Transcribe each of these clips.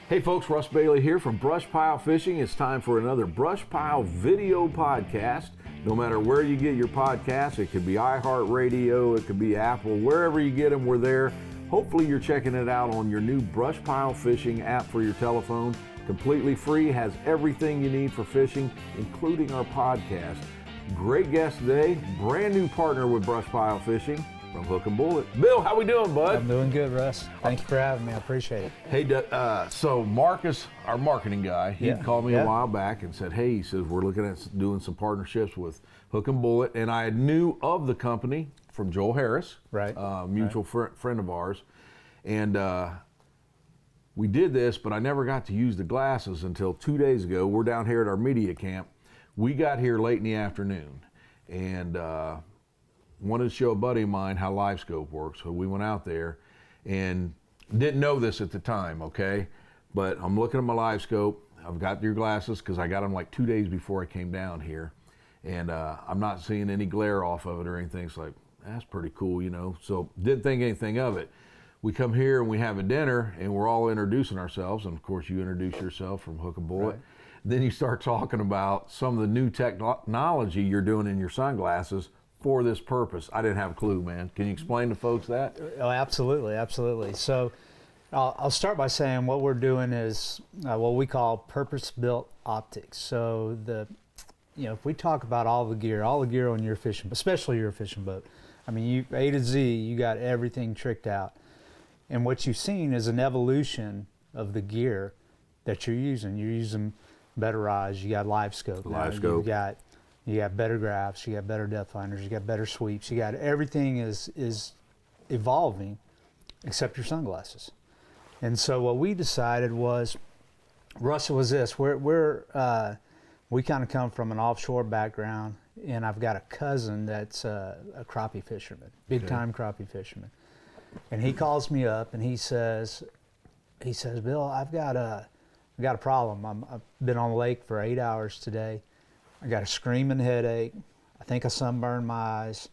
Hey folks, Russ Bailey here from BrushPile Fishing. It's time for another BrushPile video podcast. No matter where you get your podcasts, it could be iHeartRadio, it could be Apple, wherever you get them, we're there. Hopefully you're checking it out on your new BrushPile Fishing app for your telephone. Completely free, has everything you need for fishing, including our podcast. Great guest today, brand new partner with BrushPile Fishing from Hook and Bullet. Bill, how we doing, bud? I'm doing good, Russ. Thank you for having me. I appreciate it. Hey, so Marcus, our marketing guy, he called me a while back and said, hey, he says, we're looking at doing some partnerships with Hook and Bullet. And I knew of the company from Joel Harris, right? Mutual friend of ours. And we did this, but I never got to use the glasses until 2 days ago. We're down here at our media camp. We got here late in the afternoon and wanted to show a buddy of mine how LiveScope works. So we went out there and didn't know this at the time, okay? But I'm looking at my LiveScope. I've got your glasses because I got them like 2 days before I came down here. And I'm not seeing any glare off of it or anything. It's like, that's pretty cool, you know? So didn't think anything of it. We come here and we have a dinner and we're all introducing ourselves. And of course you introduce yourself from Hook and Bullet. Right. Then you start talking about some of the new technology you're doing in your sunglasses for this purpose. I didn't have a clue, man. Can you explain to folks that? Oh, absolutely, absolutely. So I'll start by saying what we're doing is what we call purpose-built optics. So if we talk about all the gear on your fishing, especially your fishing boat, I mean, you A to Z, you got everything tricked out. And what you've seen is an evolution of the gear that you're using. You're using better eyes. You got LiveScope. You got better graphs. You got better depth finders. You got better sweeps. You got everything is evolving, except your sunglasses. And so what we decided was, Russ, was this. We kind of come from an offshore background, and I've got a cousin that's a crappie fisherman, big time crappie fisherman. And he calls me up and he says, Bill, I've got a problem. I've been on the lake for 8 hours today. I got a screaming headache. I think I sunburned my eyes,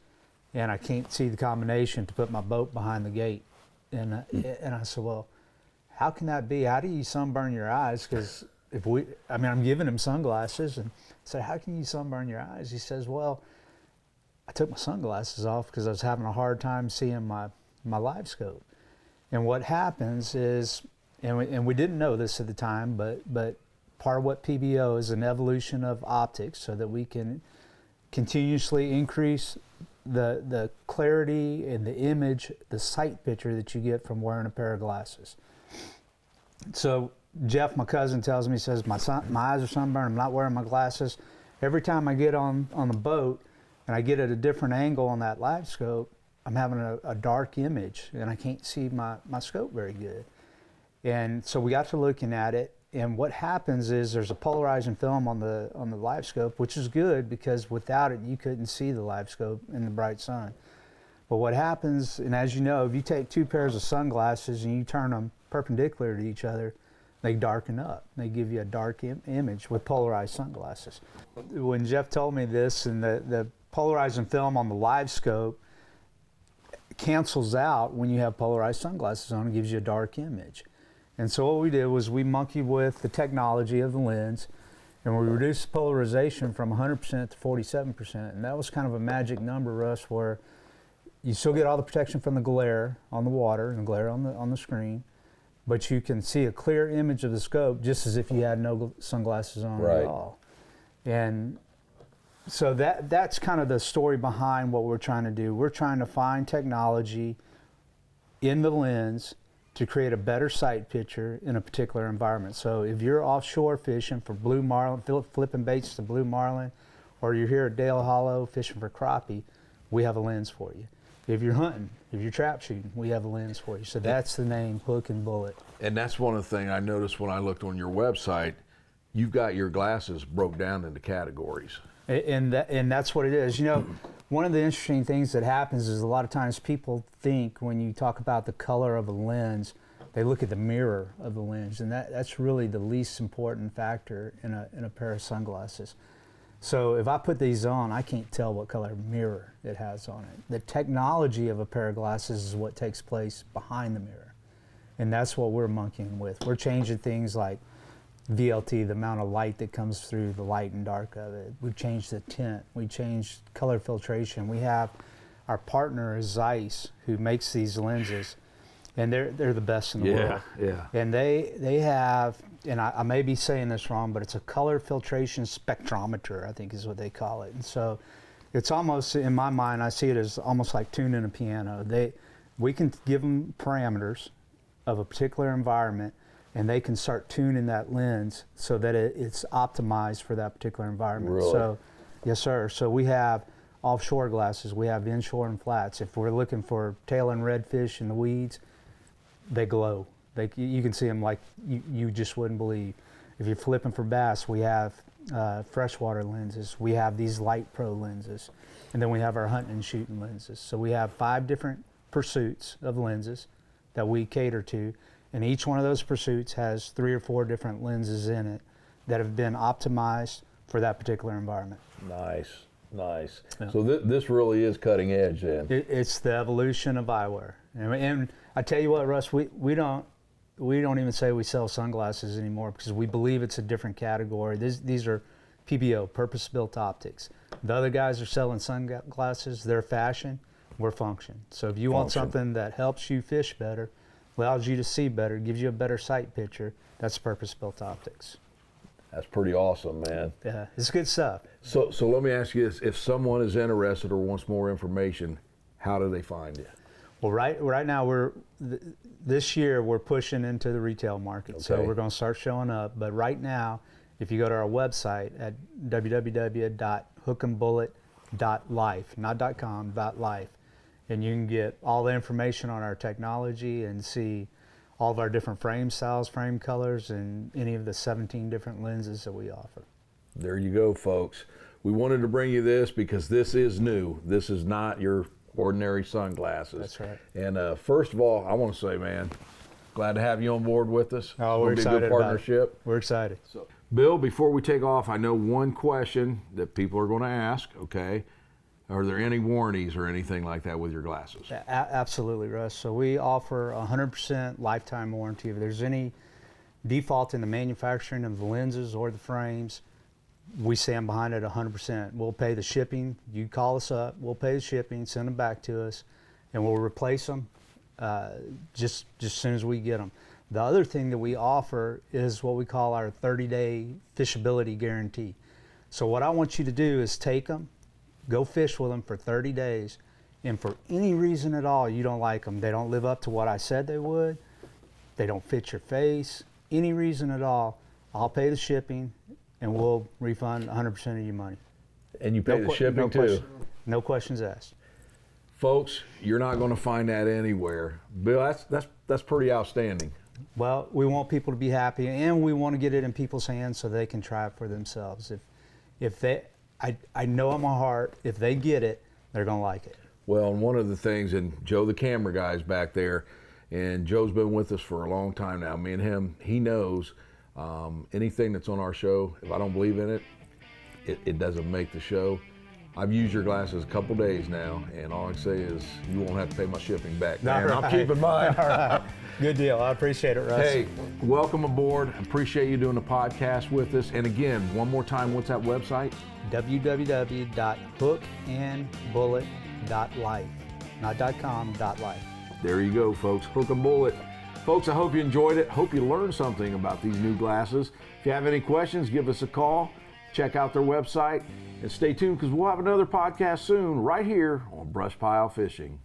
and I can't see the combination to put my boat behind the gate. And I said, well, how can that be? How do you sunburn your eyes? Because I'm giving him sunglasses, and I said, how can you sunburn your eyes? He says, well, I took my sunglasses off because I was having a hard time seeing my LiveScope. And what happens is, and we didn't know this at the time, but part of what PBO is an evolution of optics so that we can continuously increase the clarity and the image, the sight picture that you get from wearing a pair of glasses. So Jeff, my cousin, tells me, he says, my eyes are sunburned, I'm not wearing my glasses. Every time I get on the boat and I get at a different angle on that LiveScope, I'm having a dark image and I can't see my scope very good. And so we got to looking at it, and what happens is there's a polarizing film on the LiveScope, which is good because without it you couldn't see the LiveScope in the bright sun. But what happens, and as you know, if you take two pairs of sunglasses and you turn them perpendicular to each other, they darken up. They give you a dark image with polarized sunglasses. When Jeff told me this, and the polarizing film on the LiveScope cancels out when you have polarized sunglasses on, it gives you a dark image. And so what we did was we monkeyed with the technology of the lens, and we reduced the polarization from 100% to 47%. And that was kind of a magic number, Russ, where you still get all the protection from the glare on the water and the glare on the screen, but you can see a clear image of the scope just as if you had no sunglasses on at all. And so that's kind of the story behind what we're trying to do. We're trying to find technology in the lens to create a better sight picture in a particular environment. So if you're offshore fishing for blue marlin, flipping baits to blue marlin, or you're here at Dale Hollow fishing for crappie, we have a lens for you. If you're hunting, if you're trap shooting, we have a lens for you. So that's the name, Hook and Bullet. And that's one of the things I noticed when I looked on your website. You've got your glasses broke down into categories. And that's what it is. You know, one of the interesting things that happens is a lot of times people think when you talk about the color of a lens, they look at the mirror of the lens, and that's really the least important factor in a pair of sunglasses. So if I put these on, I can't tell what color mirror it has on it. The technology of a pair of glasses is what takes place behind the mirror. And that's what we're monkeying with. We're changing things like VLT, the amount of light that comes through the light and dark of it. We've changed the tint. We changed color filtration. We have our partner is Zeiss, who makes these lenses, and they're the best in the world. Yeah. And they have, and I may be saying this wrong, but it's a color filtration spectrometer, I think is what they call it. And so it's almost, in my mind, I see it as almost like tuning a piano. We can give them parameters of a particular environment, and they can start tuning that lens so that it's optimized for that particular environment. Really? So, yes, sir. So we have offshore glasses, we have inshore and flats. If we're looking for tail and redfish in the weeds, they glow. You can see them like you just wouldn't believe. If you're flipping for bass, we have freshwater lenses. We have these Light Pro lenses. And then we have our hunting and shooting lenses. So we have 5 different pursuits of lenses that we cater to. And each one of those pursuits has 3 or 4 different lenses in it that have been optimized for that particular environment. Nice. Yeah. So this really is cutting edge then. It's the evolution of eyewear. And I tell you what, Russ, we don't even say we sell sunglasses anymore because we believe it's a different category. These are PBO, purpose-built optics. The other guys are selling sunglasses. They're fashion. We're function. So if you want something that helps you fish better, allows you to see better, gives you a better sight picture, that's purpose-built optics. That's pretty awesome, man. Yeah, it's good stuff. So let me ask you this: if someone is interested or wants more information, how do they find you? Well, right now this year we're pushing into the retail market, so we're going to start showing up. But right now, if you go to our website at www.hookandbullet.life, not .com, .life, and you can get all the information on our technology and see all of our different frame styles, frame colors, and any of the 17 different lenses that we offer. There you go, folks. We wanted to bring you this because this is new. This is not your ordinary sunglasses. That's right. And first of all, I want to say, man, glad to have you on board with us. Oh, we're excited a good partnership. about it. We're excited. So, Bill, before we take off, I know one question that people are going to ask, okay? Are there any warranties or anything like that with your glasses? Absolutely, Russ. So we offer 100% lifetime warranty. If there's any default in the manufacturing of the lenses or the frames, we stand behind it 100%. We'll pay the shipping. You call us up, we'll pay the shipping, send them back to us, and we'll replace them just as soon as we get them. The other thing that we offer is what we call our 30-day fishability guarantee. So what I want you to do is take them, go fish with them for 30 days, and for any reason at all you don't like them, they don't live up to what I said they would, they don't fit your face, any reason at all, I'll pay the shipping and we'll refund 100% of your money. And you pay the shipping too? No questions asked. Folks, you're not going to find that anywhere. Bill, that's pretty outstanding. Well, we want people to be happy, and we want to get it in people's hands so they can try it for themselves. If they, I know in my heart, if they get it, they're going to like it. Well, and one of the things, and Joe the camera guy is back there, and Joe's been with us for a long time now. Me and him, he knows anything that's on our show, if I don't believe in it, it doesn't make the show. I've used your glasses a couple days now, and all I can say is you won't have to pay my shipping back. Man, All right. I'm keeping mine. All right. Good deal. I appreciate it, Russ. Hey, welcome aboard. Appreciate you doing the podcast with us. And again, one more time, what's that website? www.hookandbullet.life, not .com, .life. There you go, folks. Hook and Bullet. Folks, I hope you enjoyed it. Hope you learned something about these new glasses. If you have any questions, give us a call. Check out their website. And stay tuned because we'll have another podcast soon right here on BrushPile Fishing.